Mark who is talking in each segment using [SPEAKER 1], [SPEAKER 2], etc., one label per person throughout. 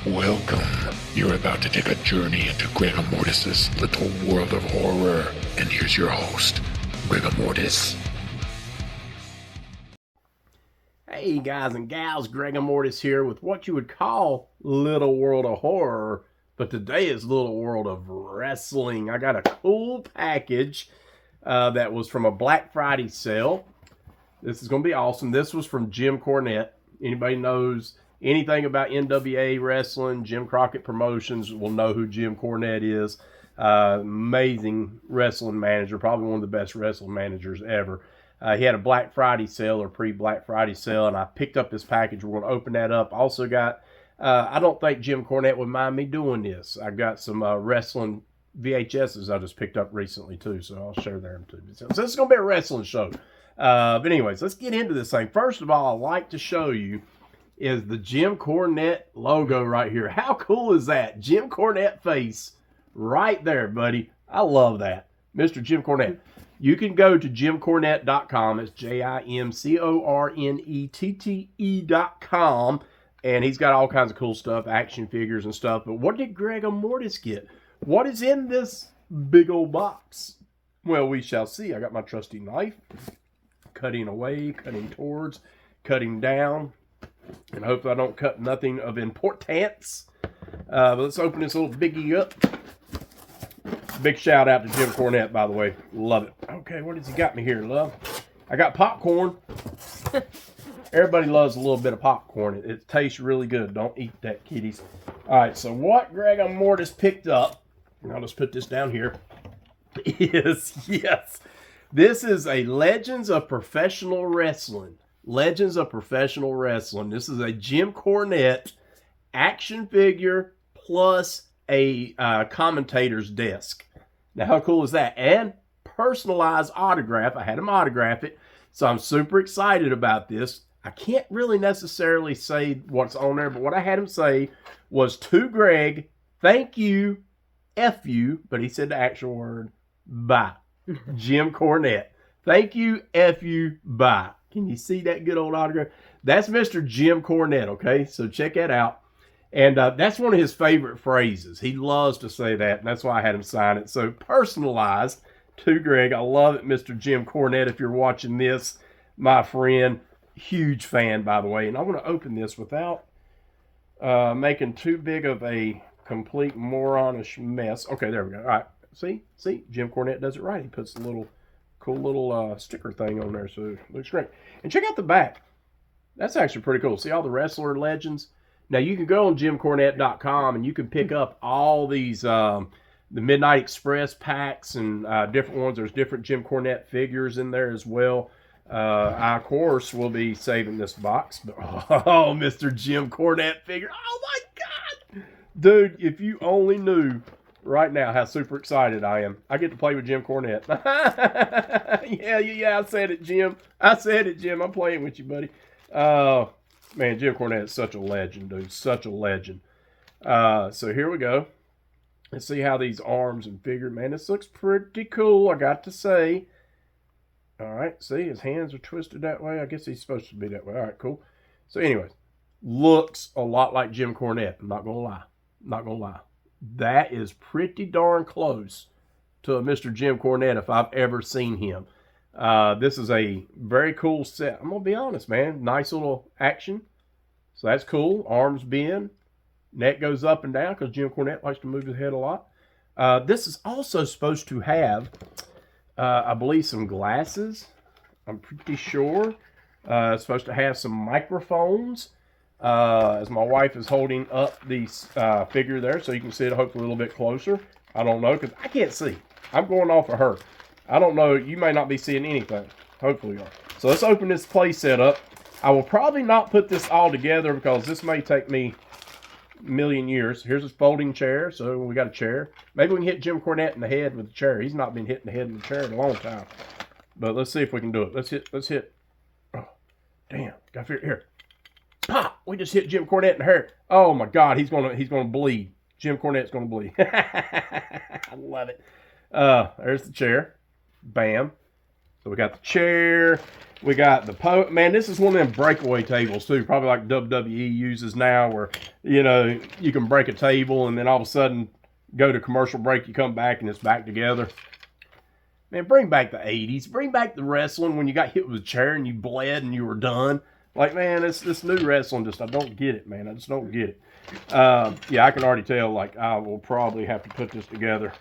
[SPEAKER 1] Welcome. You're about to take a journey into Gregor Mortis's little world of horror. And here's your host, Gregor Mortis.
[SPEAKER 2] Hey guys and gals, Gregor Mortis here with what you would call Little World of Horror, but today is Little World of Wrestling. I got a cool package that was from a Black Friday sale. This is going to be awesome. This was from Jim Cornette. Anybody knows anything about NWA wrestling, Jim Crockett Promotions, will know who Jim Cornette is. Amazing wrestling manager, probably one of the best wrestling managers ever. He had a Black Friday sale or pre-Black Friday sale, and I picked up this package. We're going to open that up. Also got, I don't think Jim Cornette would mind me doing this. I got some wrestling VHSs I just picked up recently too, so I'll share them too. So this is going to be a wrestling show. But anyways, let's get into this thing. First of all, I'd like to show you is the Jim Cornette logo right here. How cool is that? Jim Cornette face right there, buddy. I love that. Mr. Jim Cornette. You can go to jimcornette.com. It's JimCornette.com. And he's got all kinds of cool stuff, action figures and stuff. But what did Gregor Mortis get? What is in this big old box? Well, we shall see. I got my trusty knife. Cutting away, cutting towards, cutting down. And hopefully I don't cut nothing of importance. But let's open this little biggie up. Big shout out to Jim Cornette, by the way. Love it. Okay, what has he got me here, love? I got popcorn. Everybody loves a little bit of popcorn. It tastes really good. Don't eat that, kiddies. All right, so what Gregor Mortis picked up, and I'll just put this down here, is, yes, this is a Legends of Professional Wrestling. Legends of Professional Wrestling. This is a Jim Cornette action figure plus a commentator's desk. Now, how cool is that? And personalized autograph. I had him autograph it, so I'm super excited about this. I can't really necessarily say what's on there, but what I had him say was, to Greg, thank you, F you, but he said the actual word, bye. Jim Cornette. Thank you, F you, bye. Can you see that good old autograph? That's Mr. Jim Cornette, okay? So check that out. And that's one of his favorite phrases. He loves to say that, and that's why I had him sign it. So personalized to Greg. I love it, Mr. Jim Cornette. If you're watching this, my friend, huge fan, by the way. And I want to open this without making too big of a complete moronish mess. Okay, there we go. All right. See, Jim Cornette does it right. He puts a little cool little sticker thing on there, so it looks great. And check out the back. That's actually pretty cool. See all the wrestler legends? Now, you can go on jimcornette.com and you can pick up all these, the Midnight Express packs and different ones. There's different Jim Cornette figures in there as well. I, of course, will be saving this box. But, oh, Mr. Jim Cornette figure. Oh, my God. Dude, if you only knew right now how super excited I am. I get to play with Jim Cornette. Yeah, I said it, Jim. I'm playing with you, buddy. Man, Jim Cornette is such a legend, dude. Such a legend. So here we go. Let's see how these arms and figure. Man, this looks pretty cool, I got to say. All right, see, his hands are twisted that way. I guess he's supposed to be that way. All right, cool. So anyways, looks a lot like Jim Cornette. I'm not going to lie. That is pretty darn close to a Mr. Jim Cornette if I've ever seen him. This is a very cool set. I'm going to be honest, man. Nice little action. So that's cool. Arms bend. Neck goes up and down because Jim Cornette likes to move his head a lot. This is also supposed to have, I believe, some glasses. I'm pretty sure. It's supposed to have some microphones. As my wife is holding up the figure there, so you can see it hopefully a little bit closer. I don't know, because I can't see. I'm going off of her. I don't know. You may not be seeing anything. Hopefully you are. So let's open this play set up. I will probably not put this all together because this may take me a million years. Here's a folding chair, so we got a chair. Maybe we can hit Jim Cornette in the head with the chair. He's not been hitting the head in the chair in a long time. But let's see if we can do it. Let's hit. Oh, damn. Got to figure here. Pop! We just hit Jim Cornette in the hair. Oh my God, he's gonna bleed. Jim Cornette's gonna bleed. I love it. There's the chair. Bam. So we got the chair. We got the man, this is one of them breakaway tables too, probably like WWE uses now, where, you know, you can break a table and then all of a sudden go to commercial break, you come back and it's back together. Man, bring back the 80s. Bring back the wrestling when you got hit with a chair and you bled and you were done. Like, man, this new wrestling, I don't get it, man. I just don't get it. Yeah, I can already tell, like, I will probably have to put this together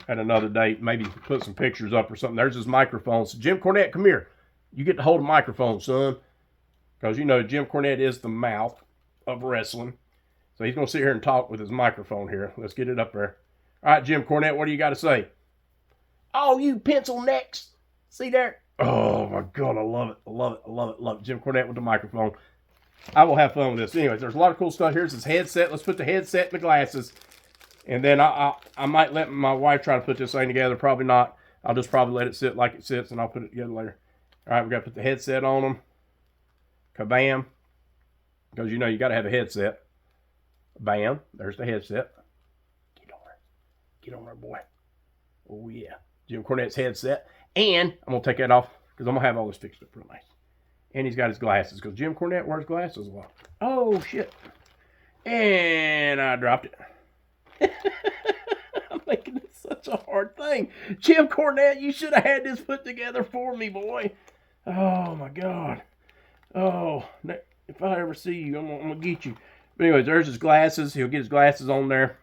[SPEAKER 2] at another date. Maybe put some pictures up or something. There's his microphone. So, Jim Cornette, come here. You get to hold a microphone, son. Because, you know, Jim Cornette is the mouth of wrestling. So, he's going to sit here and talk with his microphone here. Let's get it up there. All right, Jim Cornette, what do you got to say? Oh, you pencil necks. See there? Oh, my God, I love it. I love it. I love it. I love it. Jim Cornette with the microphone. I will have fun with this. Anyways, there's a lot of cool stuff. Here's his headset. Let's put the headset and the glasses. And then I might let my wife try to put this thing together. Probably not. I'll just probably let it sit like it sits, and I'll put it together later. All right, we got to put the headset on them. Kabam. Because, you know, you got to have a headset. Bam. There's the headset. Get on there. Get on there, boy. Oh, yeah. Jim Cornette's headset. And I'm going to take that off because I'm going to have all this fixed up real nice. And he's got his glasses because Jim Cornette wears glasses a lot. Oh, shit. And I dropped it. I'm making this such a hard thing. Jim Cornette, you should have had this put together for me, boy. Oh, my God. Oh, if I ever see you, I'm going to get you. But anyways, there's his glasses. He'll get his glasses on there.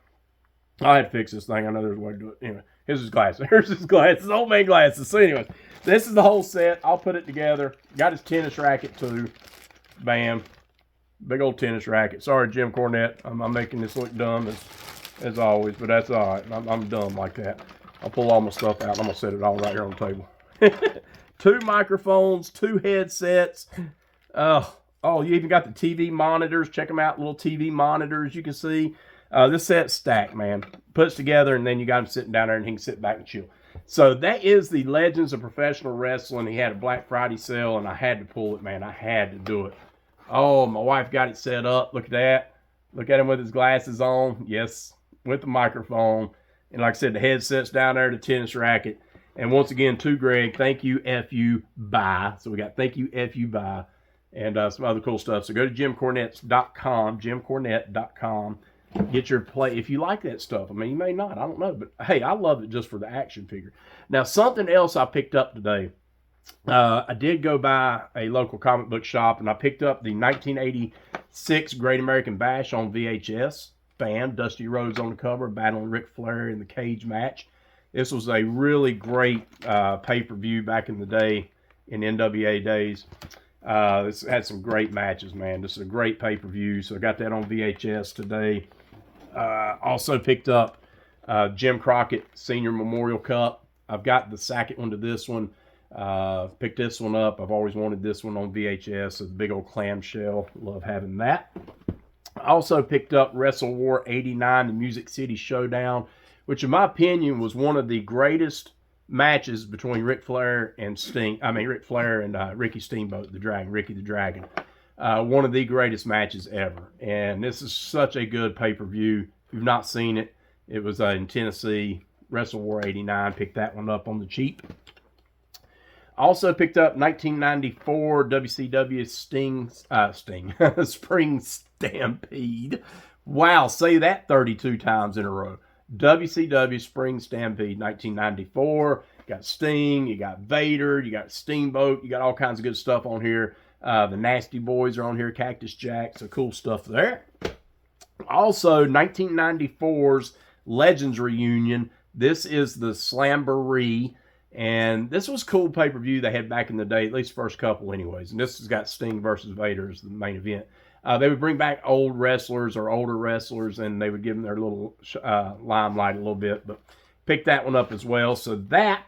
[SPEAKER 2] I had to fix this thing. I know there's a way to do it. Anyway, here's his glasses. Here's his glasses. Old man glasses. So anyways, this is the whole set. I'll put it together. Got his tennis racket too. Bam. Big old tennis racket. Sorry, Jim Cornette. I'm making this look dumb as always, but that's all right. I'm dumb like that. I'll pull all my stuff out and I'm going to set it all right here on the table. 2 microphones, 2 headsets. Oh, you even got the TV monitors. Check them out, little TV monitors you can see. This set's stacked, man. Puts together, and then you got him sitting down there, and he can sit back and chill. So that is the Legends of Professional Wrestling. He had a Black Friday sale, and I had to pull it, man. I had to do it. Oh, my wife got it set up. Look at that. Look at him with his glasses on. Yes, with the microphone. And like I said, the headset's down there, the tennis racket. And once again, to Greg, thank you, F you, bye. So we got thank you, F you, bye. And some other cool stuff. So go to jimcornette.com, jimcornette.com. Get your play. If you like that stuff, I mean, you may not. I don't know. But, hey, I love it just for the action figure. Now, something else I picked up today. I did go by a local comic book shop, and I picked up the 1986 Great American Bash on VHS. Bam, Dusty Rhodes on the cover, battling Ric Flair in the cage match. This was a really great pay-per-view back in the day, in NWA days. This had some great matches, man. This is a great pay-per-view, so I got that on VHS today. Also picked up Jim Crockett Senior Memorial Cup. I've got the second one to this one. Picked this one up. I've always wanted this one on VHS. A big old clamshell. Love having that. I also picked up Wrestle War 89, the Music City Showdown, which in my opinion was one of the greatest matches between Ric Flair and Ricky Steamboat, the Dragon, Ricky the Dragon. One of the greatest matches ever. And this is such a good pay-per-view. If you've not seen it, it was in Tennessee, Wrestle War 89. Picked that one up on the cheap. Also picked up 1994 WCW Spring Stampede. Wow, say that 32 times in a row. WCW Spring Stampede 1994. Got Sting, you got Vader, you got Steamboat, you got all kinds of good stuff on here. The Nasty Boys are on here, Cactus Jack, so cool stuff there. Also, 1994's Legends Reunion. This is the Slamboree, and this was cool pay-per-view they had back in the day, at least first couple anyways. And this has got Sting versus Vader as the main event. They would bring back old wrestlers or older wrestlers, and they would give them their little limelight a little bit. But pick that one up as well. So that,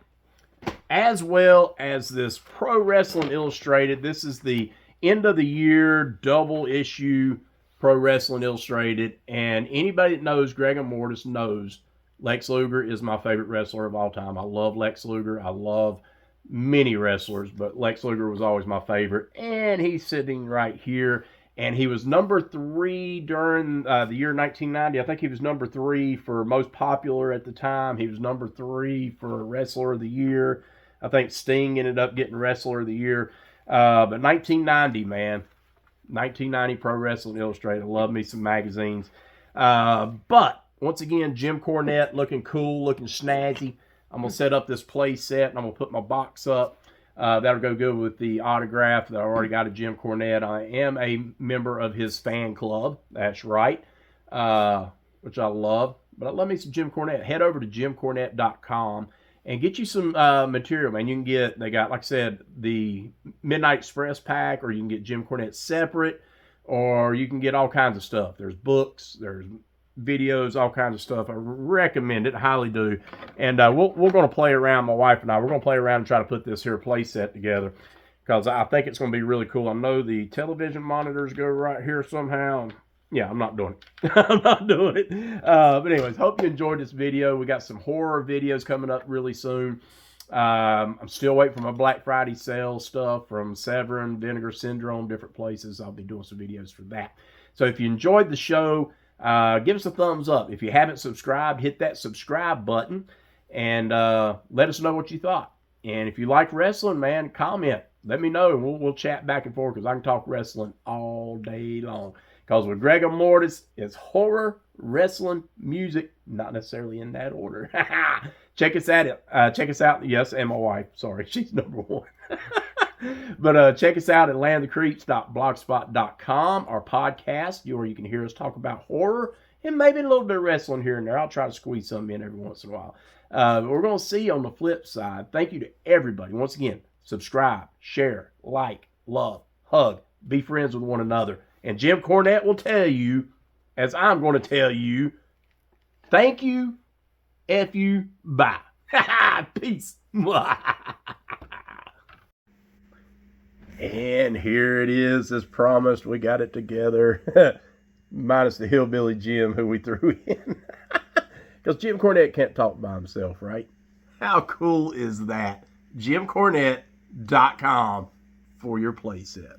[SPEAKER 2] as well as this Pro Wrestling Illustrated. This is the end of the year double issue Pro Wrestling Illustrated. And anybody that knows Greg and Mortis knows Lex Luger is my favorite wrestler of all time. I love Lex Luger. I love many wrestlers, but Lex Luger was always my favorite. And he's sitting right here. And he was number 3 during the year 1990. I think he was number 3 for most popular at the time. He was number 3 for Wrestler of the Year. I think Sting ended up getting Wrestler of the Year. But 1990, man. 1990 Pro Wrestling Illustrated. I love me some magazines. But, once again, Jim Cornette looking cool, looking snazzy. I'm going to set up this play set, and I'm going to put my box up. That'll go good with the autograph that I already got of Jim Cornette. I am a member of his fan club. That's right. Which I love. But I love me some Jim Cornette. Head over to jimcornette.com and get you some material, man. You can get, they got, like I said, the Midnight Express pack, or you can get Jim Cornette separate, or you can get all kinds of stuff. There's books, there's videos, all kinds of stuff. I recommend it, highly do. And we're going to play around, my wife and I. We're going to play around and try to put this here play set together, because I think it's going to be really cool. I know the television monitors go right here somehow. Yeah, I'm not doing it. I'm not doing it. But anyways, hope you enjoyed this video. We got some horror videos coming up really soon. I'm still waiting for my Black Friday sale stuff from Severin, Vinegar Syndrome, different places. I'll be doing some videos for that. So if you enjoyed the show, give us a thumbs up. If you haven't subscribed, hit that subscribe button and let us know what you thought. And if you like wrestling, man, comment. Let me know. We'll chat back and forth, because I can talk wrestling all day long. Because with Gregor Mortis, it's horror, wrestling, music, not necessarily in that order. Check us out. Yes, and my wife. Sorry, she's number one. But check us out at landofthecreeps.blogspot.com, our podcast, where you can hear us talk about horror and maybe a little bit of wrestling here and there. I'll try to squeeze something in every once in a while. We're going to see you on the flip side. Thank you to everybody. Once again, subscribe, share, like, love, hug, be friends with one another. And Jim Cornette will tell you, as I'm going to tell you, thank you, F you, bye. Peace. And here it is, as promised. We got it together. Minus the hillbilly Jim, who we threw in. Because Jim Cornette can't talk by himself, right? How cool is that? JimCornette.com for your playset.